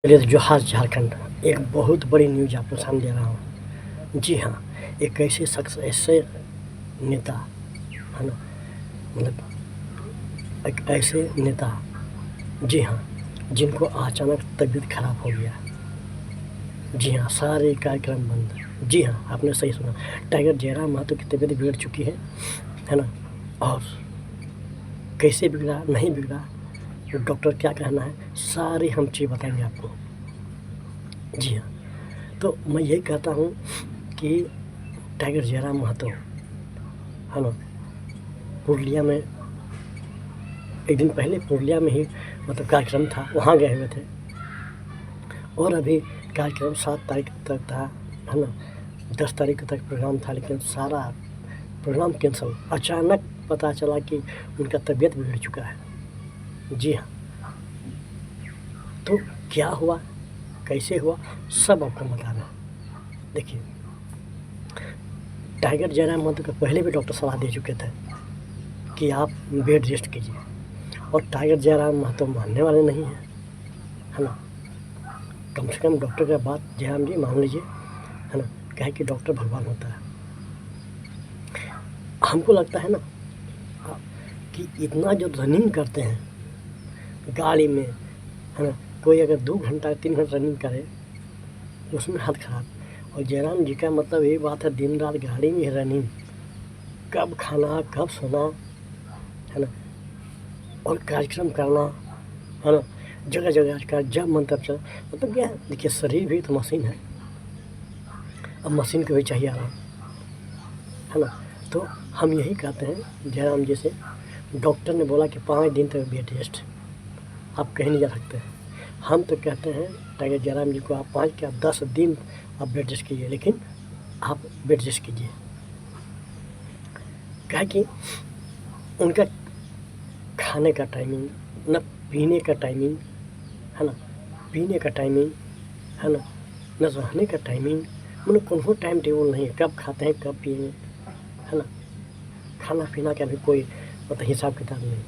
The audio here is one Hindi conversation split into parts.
चलिए तो जोहार झारखंड। एक बहुत बड़ी न्यूज़ आपको सामने दे रहा हूँ। जी हाँ, एक ऐसे शख्स, ऐसे नेता, है ना, मतलब एक ऐसे नेता, जी हाँ, जिनको अचानक तबीयत खराब हो गया। जी हाँ, सारे कार्यक्रम बंद। जी हाँ, आपने सही सुना। टाइगर जयराम महतो की तबीयत बिगड़ चुकी है ना। और कैसे बिगड़ा, नहीं बिगड़ा, तो डॉक्टर क्या कहना है, सारी हम चीज़ बताएंगे आपको। जी हाँ, तो मैं यही कहता हूँ कि टाइगर जयराम महतो, है ना, पुरुलिया में एक दिन पहले पुरुलिया में ही कार्यक्रम था, वहाँ गए हुए थे। और अभी कार्यक्रम 7 तारीख तक था, है ना, 10 तारीख तक प्रोग्राम था, लेकिन सारा प्रोग्राम कैंसल। अचानक पता चला कि उनका तबीयत बिगड़ चुका है। जी हाँ, तो क्या हुआ, कैसे हुआ, सब आपको बता रहे हैं। देखिए, टाइगर जयराम महतो को पहले भी डॉक्टर सलाह दे चुके थे कि आप बेड रेस्ट कीजिए, और टाइगर जयराम महतो मानने वाले नहीं हैं, है ना। कम से कम डॉक्टर का बात जयराम जी मान लीजिए, है ना। क्या है कि डॉक्टर भगवान होता है। हमको लगता है ना कि इतना जो रनिंग करते हैं गाड़ी में, है ना, कोई अगर 2 घंटा 3 घंटा रनिंग करे उसमें हाथ खराब। और जयराम जी का मतलब यही बात है, दिन रात गाड़ी में रनिंग, कब खाना कब सोना, है ना, और कार्यक्रम करना, है ना, जगह जगह का जब मन तब चल। मतलब क्या है, देखिए, शरीर भी तो मशीन है, अब मशीन को भी चाहिए आराम, है ना। तो हम यही कहते हैं जयराम जी से, डॉक्टर ने बोला कि 5 दिन तक बेड रेस्ट, आप कहीं नहीं जा सकते। हम तो कहते हैं टाइगर जयराम जी को, आप 5 क्या 10 दिन आप बेड रेस्ट कीजिए, लेकिन आप बेड रेस्ट कीजिए। क्या है कि उनका खाने का टाइमिंग, न पीने का टाइमिंग, है ना, पीने का टाइमिंग, है ना, न रहने का टाइमिंग, मतलब कोनो टाइम टेबल नहीं है, कब खाते हैं कब पिएंगे, है ना। खाना पीना का भी कोई हिसाब किताब नहीं।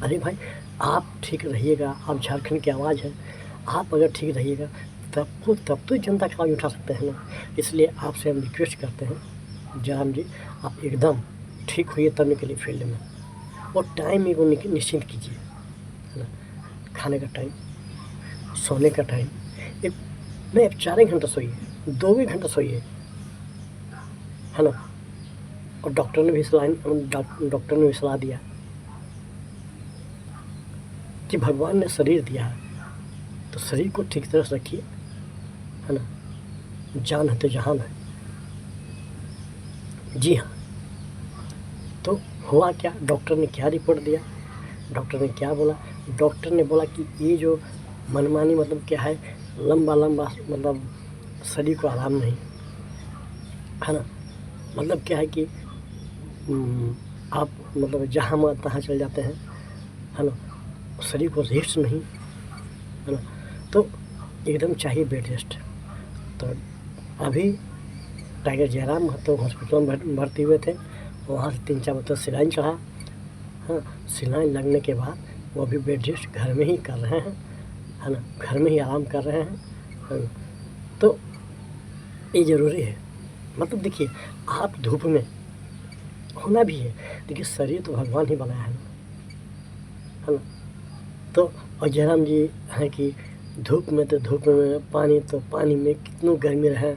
अरे भाई, आप ठीक रहिएगा, आप झारखंड की आवाज़ हैं, आप अगर ठीक रहिएगा तब तो जनता का आवाज़ उठा सकते हैं ना। इसलिए आपसे हम रिक्वेस्ट करते हैं जयराम जी, आप एकदम ठीक होइए तब निकलिए फील्ड में, और टाइम को निश्चिंत कीजिए, है ना। खाने का टाइम, सोने का टाइम, एक नहीं, 4 ही घंटा सोइए, 2 भी घंटा सोइए, है ना। और डॉक्टर ने भी सलाह दिया कि भगवान ने शरीर दिया है तो शरीर को ठीक तरह से रखिए, है ना। जान है तो जहान है। जी हाँ, तो हुआ क्या, डॉक्टर ने क्या रिपोर्ट दिया, डॉक्टर ने क्या बोला, डॉक्टर ने बोला कि ये जो मनमानी, मतलब क्या है, लंबा लंबा, मतलब शरीर को आराम नहीं, है ना। मतलब क्या है कि आप मतलब जहाँ मन तहाँ चल जाते हैं, है ना, शरीर को रेस्ट नहीं, है ना। तो एकदम चाहिए बेड रेस्ट। तो अभी टाइगर जयराम महतो हॉस्पिटल में भर्ती हुए थे, वहाँ से 3-4 बोतल सिलाइन चढ़ा। हाँ, सिलाइन लगने के बाद वो अभी बेड रेस्ट घर में ही कर रहे हैं, है ना, घर में ही आराम कर रहे हैं, है ना। तो ये ज़रूरी है। मतलब देखिए, आप धूप में होना भी है, देखिए शरीर तो भगवान ही बनाया है ना। तो और जयराम जी हैं कि धूप में तो धूप में, पानी तो पानी में, कितनी गर्मी रहे,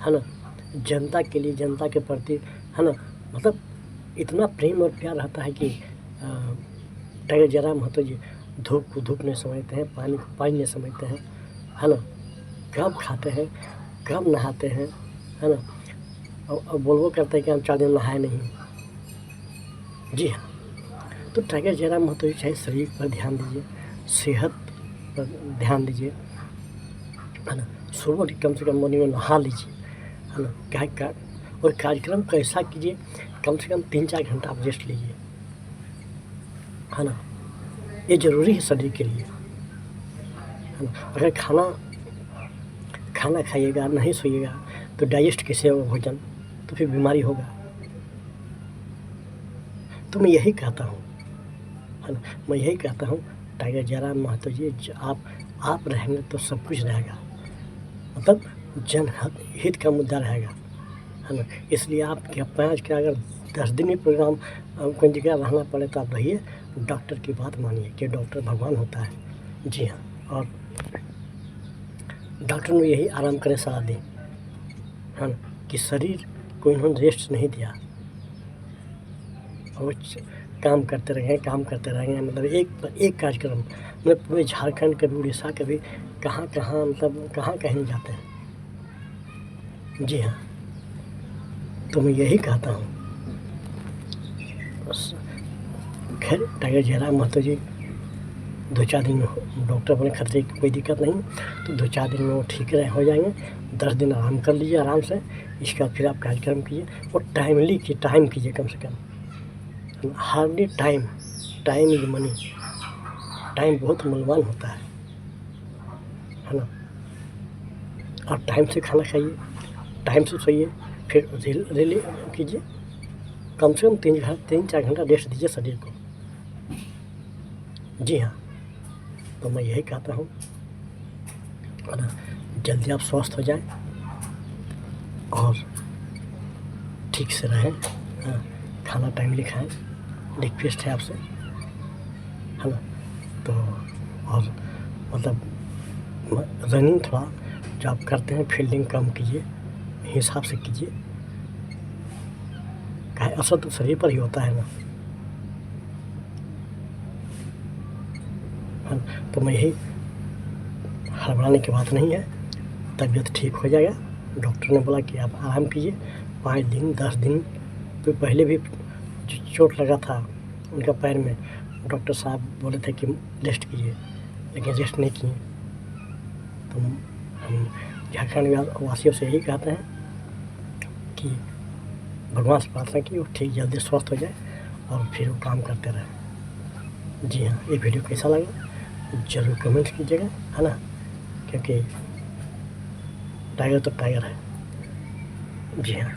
है ना, जनता के लिए, जनता के प्रति, है ना, मतलब इतना प्रेम और प्यार रहता है कि टाइगर जयराम महतो जी धूप को धूप नहीं समझते हैं, पानी को पानी नहीं समझते हैं, है ना। कब खाते हैं, कब नहाते हैं, है ना। और बोलबो करते हैं कि हम 4 दिन नहाए नहीं। जी हाँ, तो टाइगर जयराम महतो जी चाहे शरीर पर ध्यान दीजिए, सेहत पर ध्यान दीजिए, है ना। सुबह कम से कम मॉर्निंग में नहा लीजिए, है ना। क्या और कार्यक्रम कैसा कीजिए, कम से कम 3-4 घंटा आप रेस्ट लीजिए, है ना। ये ज़रूरी है शरीर के लिए, है ना। अगर खाना खाइएगा नहीं सोइएगा तो डाइजेस्ट कैसे होगा भोजन, तो फिर बीमारी होगा। तो मैं यही कहता हूँ, है ना, मैं यही कहता हूँ टाइगर जयराम महतो जी, आप आप रहेंगे तो सब कुछ रहेगा, मतलब हित का मुद्दा रहेगा, है ना। इसलिए आपके 5 का अगर 10 दिन भी प्रोग्राम कोई जगह रहना पड़े तो आप रहिए, डॉक्टर की बात मानिए कि डॉक्टर भगवान होता है। जी हाँ, और डॉक्टर ने यही आराम करने सलाह दी, है ना, कि शरीर को इन्होंने रेस्ट नहीं दिया, और काम करते रहेंगे, मतलब एक कार्यक्रम, मतलब पूरे झारखंड कभी उड़ीसा कभी कहाँ मतलब कहाँ नहीं जाते हैं। जी हाँ, तो मैं यही कहता हूँ। बस खैर टाइगर जयराम महतो जी 2-4 दिन में डॉक्टर बोले खतरे की कोई दिक्कत नहीं, तो 2-4 दिन में वो ठीक हो जाएंगे। 10 दिन आराम कर लीजिए आराम से, इसके बाद फिर आप कार्यक्रम कीजिए और टाइम कीजिए कम से कम। Hardly time is money, time बहुत मूल्यवान होता है ना। और टाइम से खाना खाइए, टाइम से सोइए, फिर रिली कीजिए, कम से कम 3-4 घंटा रेस्ट दीजिए शरीर को। जी हाँ, तो मैं यही कहता हूँ, है ना, जल्दी आप स्वस्थ हो जाएं और ठीक से रहें, खाना टाइमली खाएं, रिक्वेस्ट है आपसे, है ना। तो और मतलब रनिंग थोड़ा जो आप करते हैं फील्डिंग कम कीजिए, हिसाब से कीजिए, काहे असर तो शरीर पर ही होता है ना। तो मैं यही, हड़बड़ाने की बात नहीं है, तबीयत ठीक हो जाएगा। डॉक्टर ने बोला कि आप आराम कीजिए 5 दिन 10 दिन। तो पहले भी चोट लगा था उनका पैर में, डॉक्टर साहब बोले थे कि रेस्ट कीजिए, लेकिन रेस्ट नहीं किए। तो हम झारखंड वासियों से यही कहते हैं कि भगवान से प्रार्थना की वो ठीक जल्दी स्वस्थ हो जाए और फिर वो काम करते रहे। जी हाँ, ये वीडियो कैसा लगा ज़रूर कमेंट कीजिएगा, है ना, क्योंकि टाइगर तो टाइगर है। जी हाँ।